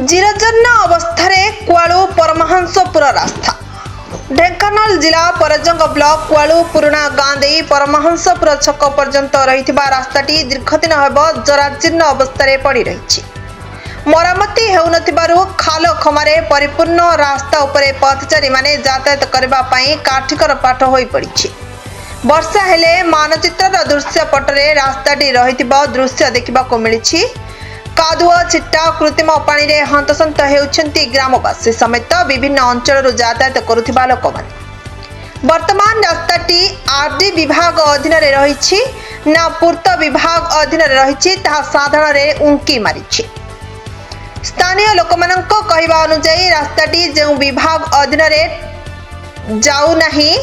जीर्णजीर्ण अवस्था क्वालू परमहंसपुर रास्ता ढेंकानाल जिला परजंग ब्लॉक क्वालू पुराणा गाँ दे परमहंसपुर छक पर्यंत रही रास्ताटी दीर्घदिन हेब जराजीर्ण अवस्था पड़ी रही मरामती हेउनथिबारु खाल खमारे परिपूर्ण रास्ता उपरे पथचारी माने यातायात करबा पई काठिकर पाठ होई पड़ी वर्षा हेले मानचित्र दृश्य पटरे रास्ताटी रहिथिबा दृश्य देखिबाको मिलिछि। कादुआ चिट्टा कृत्रिम पानी रे हंतसंत हेउछंती ग्रामवासी समेत विभिन्न अंचल यातायात करुथिबा लोकमाने। वर्तमान रास्ताटी आरडी विभाग अधीन रे रहिछि ना पूर्त विभाग अधीन रे रहिछि ताहा साधारण रे उंकी मारिछि। स्थानीय लोकमानंको कहिबा अनुसार रास्ताटी जे विभाग अधीन रे जाउ नाही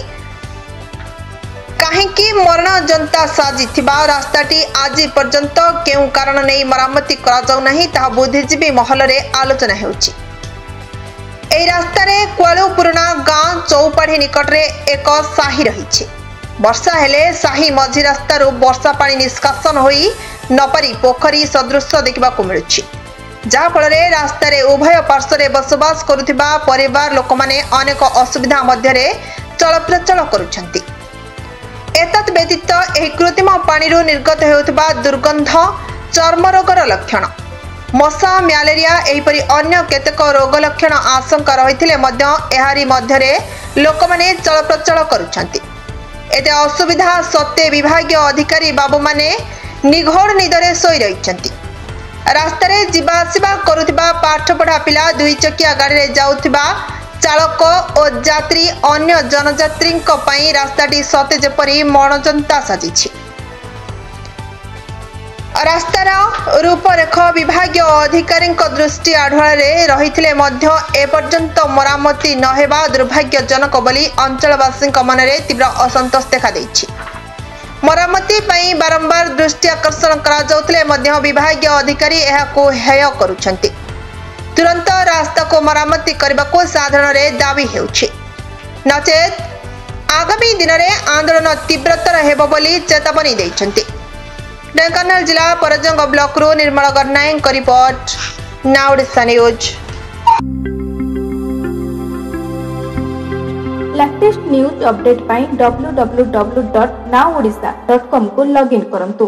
कहीं मरण जनता साजी रास्ताटी आज पर्यंत केउ कारण नहीं मरामती करा बुद्धिजीवी महल रे आलोचना हेउछि। एई रास्ता रे क्वालू पुराणा गाँ चौपाढ़ी निकट रे एक साही रही वर्षा हेले साही मझी रास्ता रू वर्षा पानी निष्कासन होई नपारी पोखरी सदृश देखा मिलुछि जहा फल रास्ता रे उभय पार्श्व रे बसवास करुथिबा परिवार लोक माने अनेक असुविधा मध्य रे चलप्रचल करुछंती। एतत् व्यतीत एही कृत्रिम पानी निर्गत हेउथिबा दुर्गंध चर्म रोगर लक्षण मशा म्यालेरिया एहीपरि अन्य केतेक रोग लक्षण आशंका रहिथिले मध्य एहारी मध्यरे लोकमाने चलप्रचल करुछंती। एते असुविधा सत्ते विभागीय अधिकारी बाबू माने निघोड़ निदरे सोई रहिछंती। रास्ता रे जीवा आसिबा करुथिबा पाठ पढ़ा पिला दुई चकिया गाड़ी रे जाउथिबा चालक और यात्री अन्य जनजात्री रास्ताटी सते जेपरी मणजंता साजिछि। रास्तार रूपरेख विभागीय अधिकारी दृष्टि आढ़ुआर रही एपर्यंत मरामती नहेबा दुर्भाग्यजनक बोली अंचलवासी मन में तीव्र असंतोष देखा देछि। मरामती पई बारंबार दृष्टि आकर्षण करा विभागीय अधिकारी एहाकु हेय करुछंती। तुरंत रास्ता को मरामती करने को साधारण रे दाबी हेउछि नचेत आगामी दिन में आंदोलन तीव्रतर हेबो बोली चेतावनी दैछंती। ढेंकानाल जिला परजंग ब्लॉक रू Nirmal Garnayak report now Odisha news. Latest news update पाई www.nowodisha.com को लॉगिन करंतु।